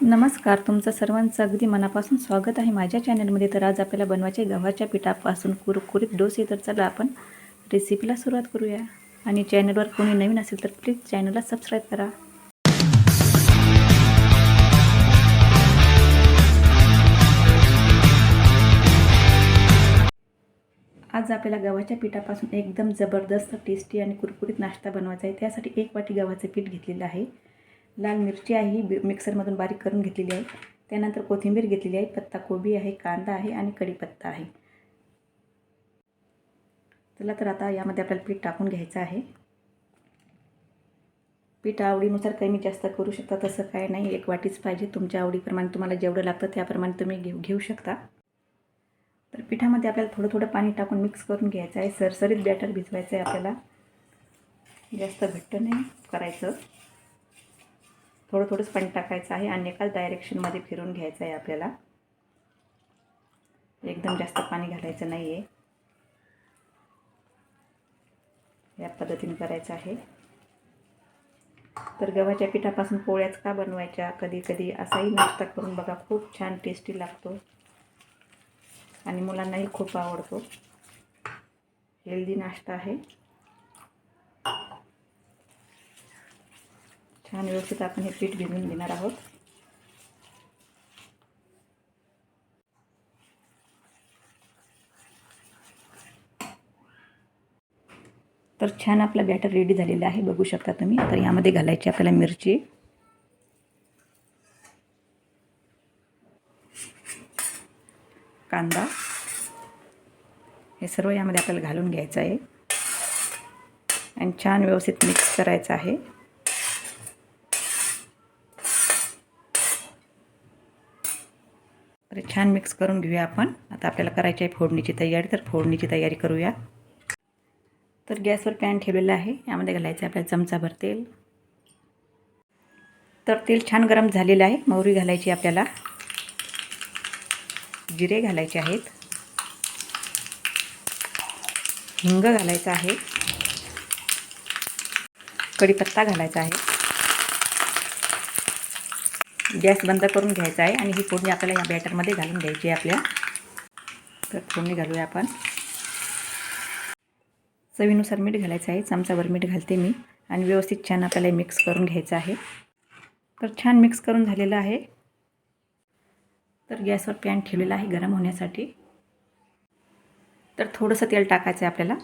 नमस्कार, तुमचं सर्वांचं अगदी मनापासून स्वागत आहे माझ्या चॅनलमध्ये. तर आज आपल्याला बनवायचे गव्हाच्या पिठापासून कुरकुरीत डोसे. तर चला आपण रेसिपीला सुरुवात करूया. आणि चॅनलवर कोणी नवीन असेल तर प्लीज चॅनलला सबस्क्राईब करा. आज आपल्याला गव्हाच्या पिठापासून एकदम जबरदस्त टेस्टी आणि कुरकुरीत नाश्ता बनवायचा आहे. त्यासाठी 1 वाटी गव्हाचं पीठ घेतलेलं आहे. लाल मिरची आहे, ही मिक्सरमधून बारीक करून घेतलेली आहे. त्यानंतर कोथिंबीर घेतलेली आहे, पत्ताकोबी आहे, कांदा आहे आणि कढीपत्ता आहे. चला तर आता यामध्ये आपल्याला पीठ टाकून घ्यायचं आहे. पीठ आवडीनुसार कमी जास्त करू शकता, तसं काय नाही, 1 वाटीच पाहिजे. तुमच्या आवडीप्रमाणे तुम्हाला जेवढं लागतं त्याप्रमाणे तुम्ही घेऊ शकता. तर पिठामध्ये आपल्याला थोडं थोडं पाणी टाकून मिक्स करून घ्यायचं आहे. सरसरीत बॅटर भिजवायचं आहे आपल्याला, जास्त घट्ट नाही करायचं. थोडं थोडंच पाणी टाकायचं आहे आणि एकाच डायरेक्शनमध्ये फिरून घ्यायचं आहे आपल्याला. एकदम जास्त पाणी घालायचं नाही आहे. या पद्धतीने करायचं आहे. तर गव्हाच्या पिठापासून पोळ्याच का बनवायच्या, कधी कधी असाही नाश्ता करून बघा, खूप छान टेस्टी लागतो आणि मुलांनाही खूप आवडतो. हेल्दी नाश्ता आहे. छान व्यवस्थित आपण हे पीठ भिजवून घेणार आहोत. तर छान आपला बॅटर रेडी झालेला आहे, बघू शकता तुम्ही. तर यामध्ये घालायची आपल्याला मिरची, कांदा, हे सर्व यामध्ये आपल्याला घालून घ्यायचं आहे आणि छान व्यवस्थित मिक्स करायचं आहे. तर छान मिक्स करून घेऊया आपण. आता आपल्याला करायची आहे फोडणीची तयारी. तर फोडणीची तयारी करूया. तर गॅसवर पॅन ठेवलेला आहे, यामध्ये घालायचं आहे आपल्याला चमचाभर तेल. तर तेल छान गरम झालेलं आहे. मोहरी घालायची आपल्याला, जिरे घालायचे आहेत, हिंग घालायचा आहे, कढीपत्ता घालायचा आहे. गॅस बंद करून घ्यायचा आहे आणि ही फोडणी आपल्याला या बॅटरमध्ये घालून घ्यायची आहे आपल्या. तर फोडणी घालूया आपण. चवीनुसार मीठ घालायचं आहे, चमचाभर मीठ घालते मी आणि व्यवस्थित छान आपल्याला मिक्स करून घ्यायचं आहे. तर छान मिक्स करून झालेलं आहे. तर गॅसवर पॅन ठेवलेला आहे गरम होण्यासाठी. तर थोडंसं तेल टाकायचं आहे आपल्याला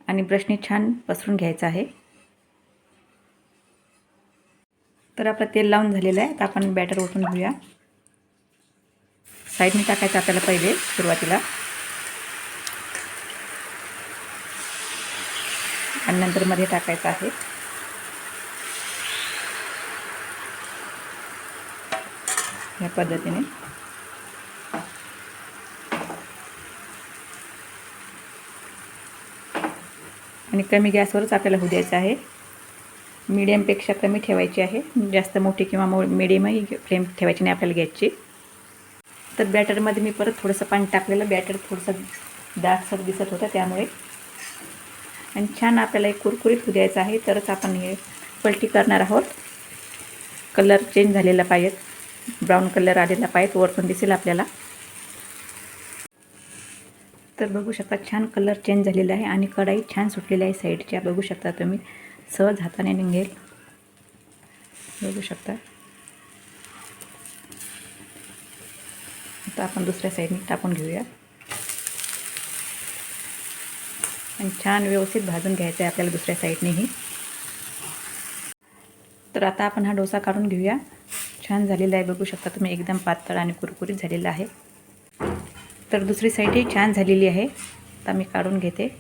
आणि ब्रशने छान पसरून घ्यायचं आहे. तर आपलं तेल लावून झालेलं आहे. आता आपण बॅटर ओतून घेऊया. साईडने टाकायचं आपल्याला पहिले सुरुवातीला आणि नंतर मध्ये टाकायचं आहे. या पद्धतीने आणि कमी गॅसवरच आपल्याला होऊ द्यायचं आहे. मीडियमपेक्षा कमी ठेवायची आहे, जास्त मोठी किंवा मीडियमही फ्लेम ठेवायची नाही आपल्याला गॅसची. तर बॅटरमध्ये मी परत थोडंसं पाणी टाकलेलं, बॅटर थोडंसं दाटसर दिसत होतं त्यामुळे. आणि छान आपल्याला एक कुरकुरीत होऊ द्यायचं आहे, तरच आपण हे पलटी करणार आहोत. कलर चेंज झालेला पाहिजे, ब्राऊन कलर आलेला पाहिजे, वरतून दिसेल आपल्याला. तर बघू शकता छान कलर चेंज झालेला आहे आणि कढाई छान सुटलेली आहे साईडच्या, बघू शकता तुम्ही. सहज हाताने निघेल, बघू शकता. आता आपण दुसऱ्या साईडने टाकून घेऊया आणि छान व्यवस्थित भाजून घ्यायचं आहे आपल्याला दुसऱ्या साईडनेही. तर आता आपण हा डोसा काढून घेऊया. छान झालेला आहे, बघू शकता तुम्ही, एकदम पातळ आणि कुरकुरीत झालेला आहे. तर दुसरी साईडही छान झालेली आहे. आता मी काढून घेते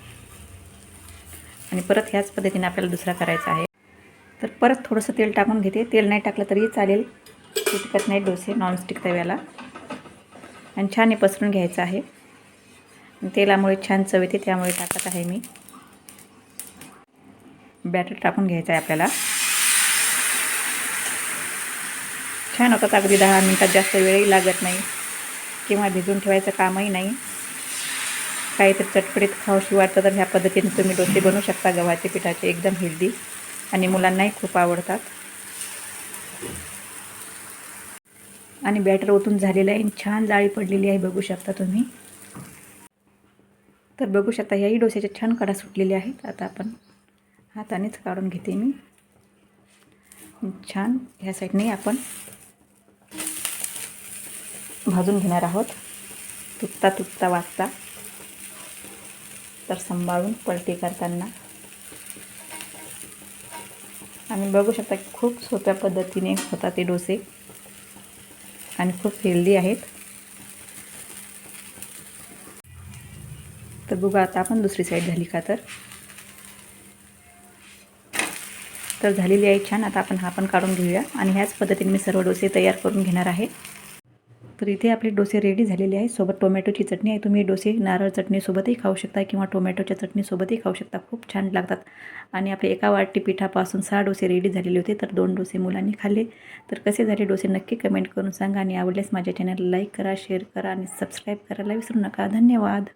आणि परत ह्याच पद्धतीने आपल्याला दुसरा करायचा आहे. तर परत थोडंसं तेल टाकून घेते. तेल नाही टाकलं तरीही चालेल, चिटकत नाही डोसे नॉनस्टिक तव्याला. आणि छान हे पसरून घ्यायचं आहे. तेलामुळे छान चव येते, त्यामुळे टाकत आहे मी. बॅटर टाकून घ्यायचं आहे आपल्याला. छान होतात, अगदी 10 मिनिटात, जास्त वेळही लागत नाही किंवा भिजून ठेवायचं कामही नाही. काहीतरी चटपटीत खाऊशी वाटतं तर ह्या पद्धतीने तुम्ही डोसे बनवू शकता गव्हाच्या पिठाचे, एकदम हेल्दी आणि मुलांनाही खूप आवडतात. आणि बॅटर ओतून झालेलं आहे, छान जाळी पडलेली आहे, बघू शकता तुम्ही. तर बघू शकता याही डोस्याच्या छान कडा सुटलेल्या आहेत. आता आपण हातानेच काढून घेते मी. छान ह्या साईडने आपण भाजून घेणार आहोत. तुटता वाजता, तर सांभाळून पलटी करताना. आणि बघू शकता की खूप सोप्या पद्धतीने होतात ते डोसे आणि खूप हेल्दी आहेत. तर बघा आता आपण दुसरी साईड झाली का, तर झालेली आहे छान. आता आपण हा पण काढून घेऊया आणि ह्याच पद्धतीने मी सर्व डोसे तयार करून घेणार आहे. तर इथे आपले डोसे रेडी झालेले आहे. सोबत टोमॅटोची चटणी आहे. तुम्ही डोसे नारळ चटणीसोबतही खाऊ शकता किंवा टोमॅटोच्या चटणीसोबतही खाऊ शकता. खूप छान लागतात. आणि आपले एका वाटी पिठापासून 6 डोसे रेडी झालेले होते. तर 2 डोसे मुलांनी खाल्ले. तर कसे झाले डोसे नक्की कमेंट करून सांगा आणि आवडल्यास माझ्या चॅनलला लाईक करा, शेअर करा आणि सबस्क्राईब करायला विसरू नका. धन्यवाद.